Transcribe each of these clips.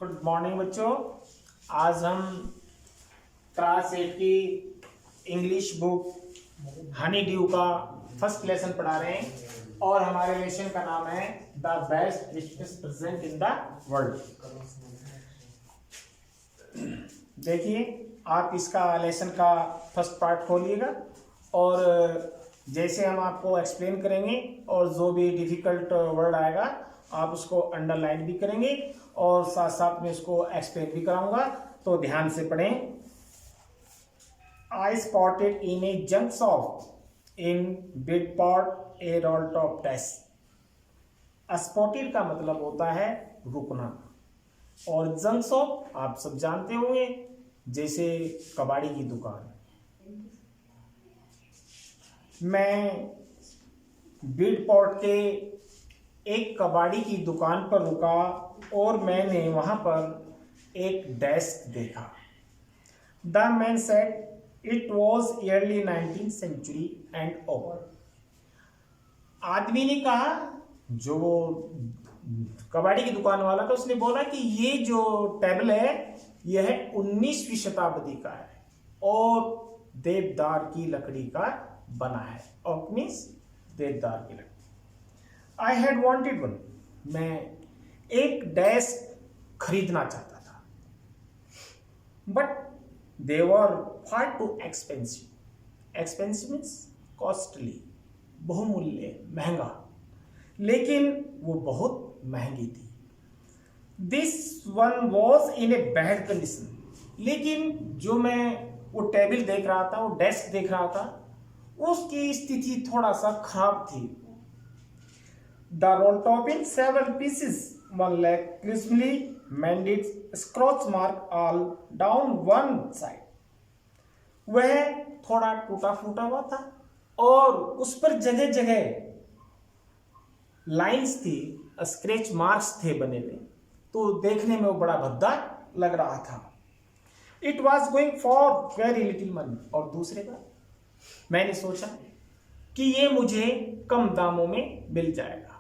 Good morning बच्चों। आज हम क्लास 8 की इंग्लिश बुक हनी ड्यू का फर्स्ट लेसन पढ़ा रहे हैं और हमारे लेसन का नाम है the best dishes present in the world. देखिए, आप इसका लेसन का फर्स्ट पार्ट खोलिएगा और जैसे हम आपको एक्सप्लेन करेंगे और जो भी डिफिकल्ट वर्ड आएगा आप उसको अंडरलाइन भी करेंगे और साथ साथ में उसको एक्सप्लेन भी कराऊंगा, तो ध्यान से पढ़ें। I spotted in a junk shop in Bridport a roll top desk. Spotted का मतलब होता है रुकना और जंक्स ऑफ आप सब जानते होंगे, जैसे कबाड़ी की दुकान। मैं बिड पॉट के एक कबाड़ी की दुकान पर रुका और मैंने वहां पर एक डेस्क देखा। The man said it was early 19th century and over. आदमी ने कहा, जो वो कबाड़ी की दुकान वाला था, उसने बोला कि ये जो टेबल है यह 19वीं शताब्दी का है और देवदार की लकड़ी का बना है। ओक मीन्स देवदार की लकड़ी। I had wanted one. मैं एक डेस्क खरीदना चाहता था, but they were far too expensive. Expensive means costly, बहुमूल्य, महंगा, लेकिन वो बहुत महंगी थी। This one was in a bad condition. लेकिन जो मैं वो टेबल देख रहा था, वो डेस्क देख रहा था, उसकी स्थिति थोड़ा सा खराब थी। The roll top in several pieces, one leg crisply mended, scratch mark all down one side. वह थोड़ा टूटा फूटा हुआ था और उस पर जगह जगह लाइंस थी, स्क्रैच मार्क्स थे बने हुए, तो देखने में वो बड़ा भद्दा लग रहा था। It was going for very little money। और दूसरे का मैंने सोचा कि ये मुझे कम दामों में मिल जाएगा।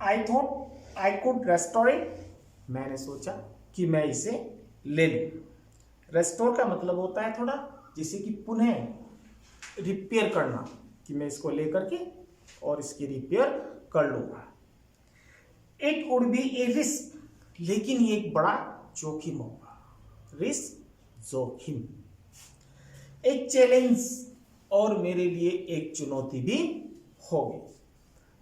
I thought I could restore it। मैंने सोचा कि मैं इसे ले लूं। रेस्टोर का मतलब होता है थोड़ा जैसे कि पुनः रिपेयर करना, कि मैं इसको लेकर के और इसकी रिपेयर कर लूंगा। It would be A risk, लेकिन ये एक बड़ा जोखिम होगा। रिस्क, जोखिम। एक चैलेंज, और मेरे लिए एक चुनौती भी होगी।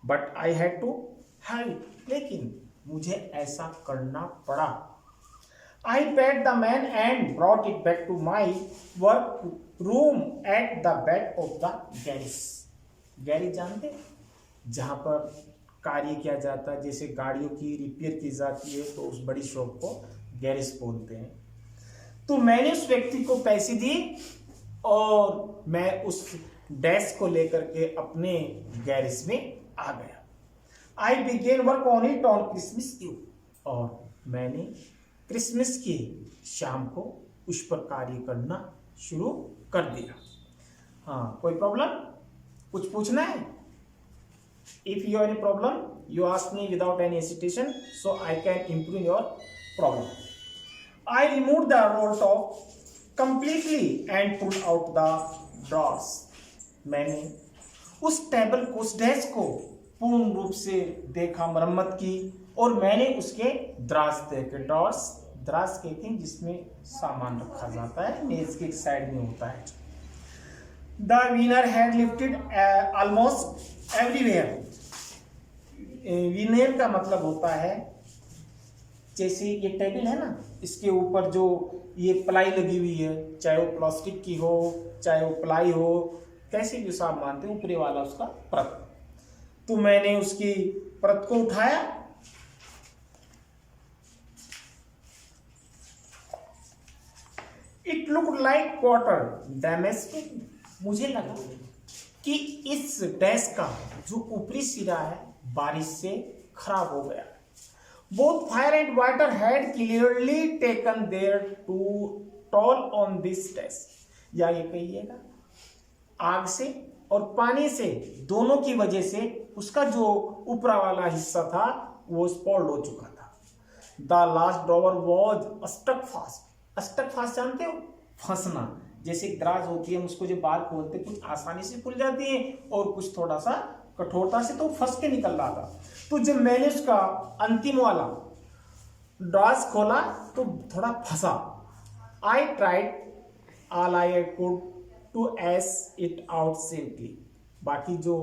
But I had to have it, लेकिन मुझे ऐसा करना पड़ा। I paid the man and brought it back to my work room at the back of the garage. Garage जानते, जहां पर कार्य किया जाता है, जैसे गाड़ियों की रिपेयर की जाती है, तो उस बड़ी शॉप को गैरेज बोलते हैं। तो मैंने उस व्यक्ति को पैसे दिए और मैं उस डेस्क को लेकर के अपने गैरेज में आ गया। I began work on it on Christmas Eve। और मैंने क्रिसमस की शाम को उस पर कार्य करना शुरू कर दिया। हाँ, कोई प्रॉब्लम, कुछ पूछना है? If you have any problem, you ask me without any hesitation, so I can improve your problem। I removed the roll top completely and pulled out the drawers। मैंने उस टेबल को, उस डेस्क को पूर्ण रूप से देखा, मरम्मत की, और मैंने उसके दराज देखे। ड्रॉर्स, दराज कहते हैं जिसमें सामान रखा जाता है, मेज के एक साइड में होता है। The winner had lifted almost everywhere. Winner का मतलब होता है, जैसे ये टेबल है ना, इसके ऊपर जो ये प्लाई लगी हुई है, चाहे वो प्लास्टिक की हो, चाहे वो प्लाई हो, कैसे भी आप मानते हैं, ऊपरी वाला उसका परत। तो मैंने उसकी परत को उठाया, it looked like water damage. मुझे लगा कि इस डेस्क का जो ऊपरी सिरा है बारिश से खराब हो गया। Both fire and water had clearly taken their to toll on this desk. या ये कहिएगा, आग से और पानी से दोनों की वजह से उसका जो ऊपरा वाला हिस्सा था वो स्पॉइल्ड हो चुका था। The last drawer was stuck fast. Stuck fast जानते हो, फंसना। जैसे एक दराज होती है, हम उसको जब बाहर खोलते कुछ आसानी से खुल जाती है और कुछ थोड़ा सा कठोरता से, तो फंस के निकल रहा था। तो जब मैंने उसका अंतिम वाला ड्राज खोला तो थोड़ा फंसा। I tried all I could to ease it out simply. बाकी जो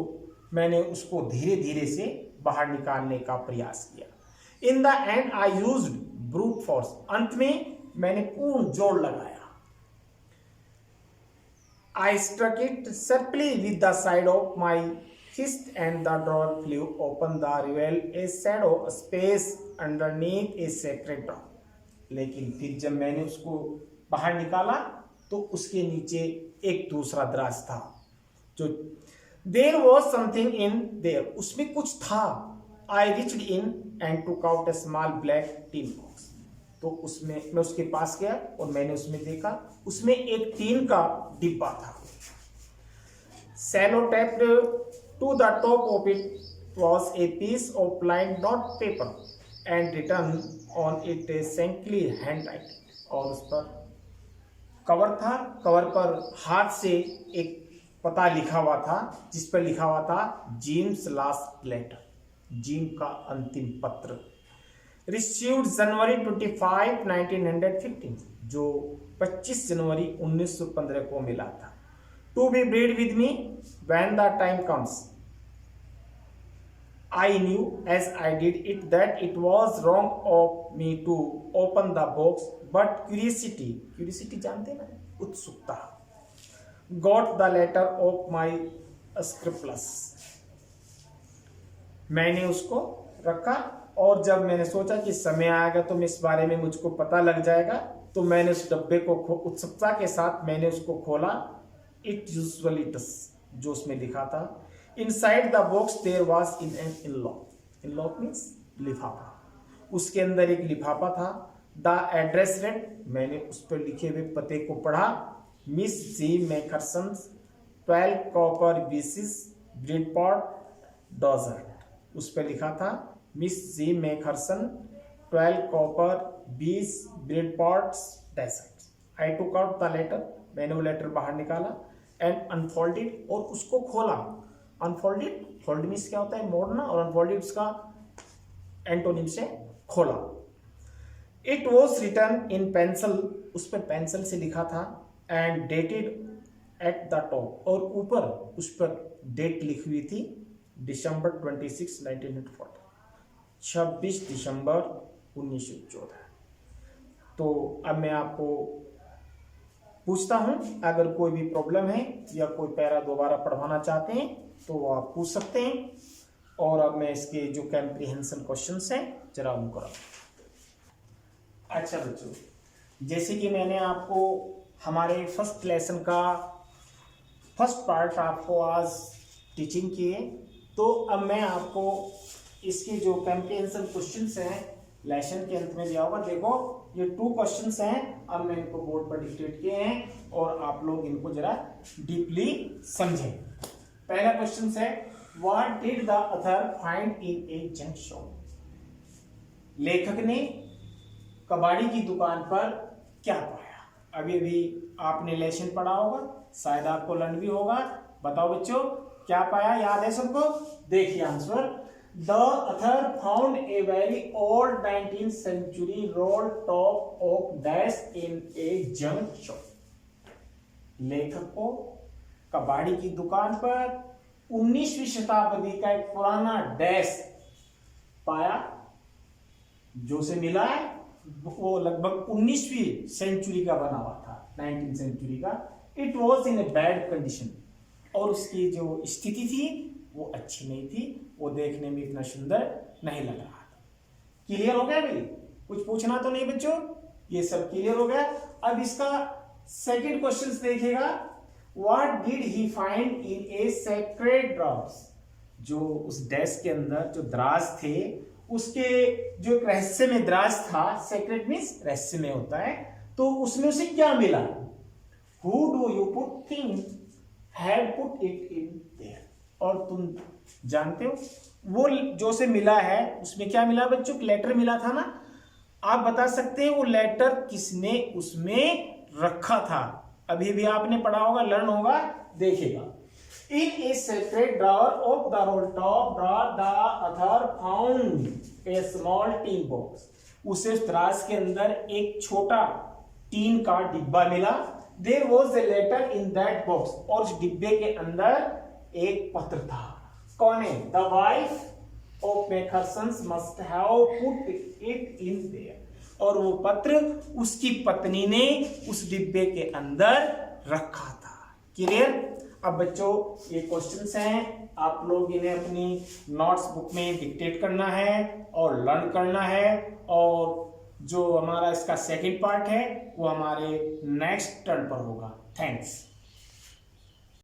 मैंने उसको धीरे धीरे से बाहर निकालने का प्रयास किया। In the end I used brute force. अंत में मैंने पूर्ण जोर लगाया। I struck it sharply with the side of my fist and the drawer flew open. The revealed a shadow space underneath a sacred drawer. लेकिन फिर जब मैंने उसको बाहर निकाला तो उसके नीचे एक दूसरा दराज था। जो there was something in there, उसमें कुछ था। I reached in and took out a small black tin box. तो उसमें मैं उसके पास गया और मैंने उसमें देखा, उसमें एक टीन का डिब्बा था। Sellotaped to the top of it was a piece of lined note paper and written on it a सेंकली हैंड राइटिंग। और उस पर कवर था, कवर पर हाथ से एक पता लिखा हुआ था, जिस पर लिखा हुआ था जीम्स लास्ट लेटर, जीम का अंतिम पत्र। रिसीव्ड जनवरी 25, 1915, जो 25 जनवरी 1915 को मिला था। To be buried with me when the time comes. I knew as I did it that it was wrong of me to open the box, but curiosity जानते ना, उत्सुकता, got the letter of my scruples। मैंने उसको रखा और जब मैंने सोचा कि समय आएगा तो मैं इस बारे में मुझको पता लग जाएगा, तो मैंने उस डब्बे को उत्सुकता के साथ मैंने उसको खोला। इट यूजुअली डस, जो उसमें लिखा था। Inside the box there was an envelope. Envelope means लिफाफा। उसके अंदर एक लिफाफा था। The address read, मैंने उस पर लिखे हुए पते को पढ़ा। मिस जी मैकरसन, 12 कॉपर बीसिस ब्रिडपॉट डॉजर्ट। उस पर लिखा था Miss G Mackerson, 12 Copper 20 Bridport Dorset. I took out the letter, मैंने वो लेटर बाहर निकाला एंड अनफोल्डेड, और उसको खोला। अनफोल्डेड, फोल्ड मीन्स क्या होता है, मोड़ना, और अनफोल्डेड उसका एंटोनिम से खोला। It was written in pencil, उस पर पेंसिल से लिखा था। And dated at the top, और ऊपर उस पर डेट लिखी हुई थी दिसंबर 26, 1914, 26 दिसंबर 1914। तो अब मैं आपको पूछता हूं, अगर कोई भी प्रॉब्लम है या कोई पैरा दोबारा पढ़वाना चाहते हैं तो वो आप पूछ सकते हैं। और अब मैं इसके जो कैम्प्रीहेंशन क्वेश्चंस हैं जरा उनको रखता। अच्छा बच्चों, जैसे कि मैंने आपको हमारे फर्स्ट लेसन का फर्स्ट पार्ट आपको आज टीचिंग किए, तो अब मैं आपको इसके जो कैम्प्रीहेंशन क्वेश्चंस हैं लेसन के अंत में दिया होगा। देखो ये 2 क्वेश्चंस हैं, अब मैं इनको बोर्ड पर डिक्टेट किए हैं और आप लोग इनको जरा डीपली समझें। पहला क्वेश्चन है, what did the author find in A junk shop. लेखक ने कबाड़ी की दुकान पर क्या पाया। अभी भी आपने लेसन पढ़ा होगा, शायद आपको लर्न भी होगा। बताओ बच्चों क्या पाया, याद है सबको? देखिए answer, the author found a very old 19th century roll top of dash in a junk shop। लेखक को कबाड़ी की दुकान पर 19वीं शताब्दी का एक पुराना डैश पाया, जो से मिला है वो लगभग 19वीं सेंचुरी का बना हुआ था, 19th सेंचुरी का। It was in a bad condition, और उसकी जो स्थिति थी वो अच्छी नहीं थी, वो देखने में इतना सुंदर नहीं लग रहा था। क्लियर हो गया भाई? कुछ पूछना तो नहीं बच्चों? ये सब क्लियर हो गया। अब इसका सेकंड क्वेश्चन देखिएगा, what did he find in A sacred drawers. जो उस डेस्क के अंदर जो दराज थे, उसके जो एक रहस्यमय दराज था, सेक्रेड मीन्स रहस्यमय होता है, तो उसमें उसे क्या मिला। Who do you put think had put it in their. और तुम जानते हो वो जो से मिला है उसमें क्या मिला बच्चों? लेटर मिला था ना, आप बता सकते हैं वो लेटर किसने उसमें रखा था। अभी भी आपने पढ़ा होगा, लर्न होगा, देखेगा। In a secret drawer of the roll top drawer the author found a small tin box. उसे त्रास के अंदर एक छोटा टीन का डिब्बा मिला। There was a letter in that box, और उस डिब्बे के अंदर एक पत्र था। कौन है? The wife of Macpherson must have put it in their, और वो पत्र उसकी पत्नी ने उस डिब्बे के अंदर रखा था। क्लियर? अब बच्चों ये क्वेश्चंस हैं, आप लोग इन्हें अपनी नोट्स बुक में डिक्टेट करना है और लर्न करना है, और जो हमारा इसका सेकंड पार्ट है वो हमारे नेक्स्ट टर्न पर होगा। थैंक्स।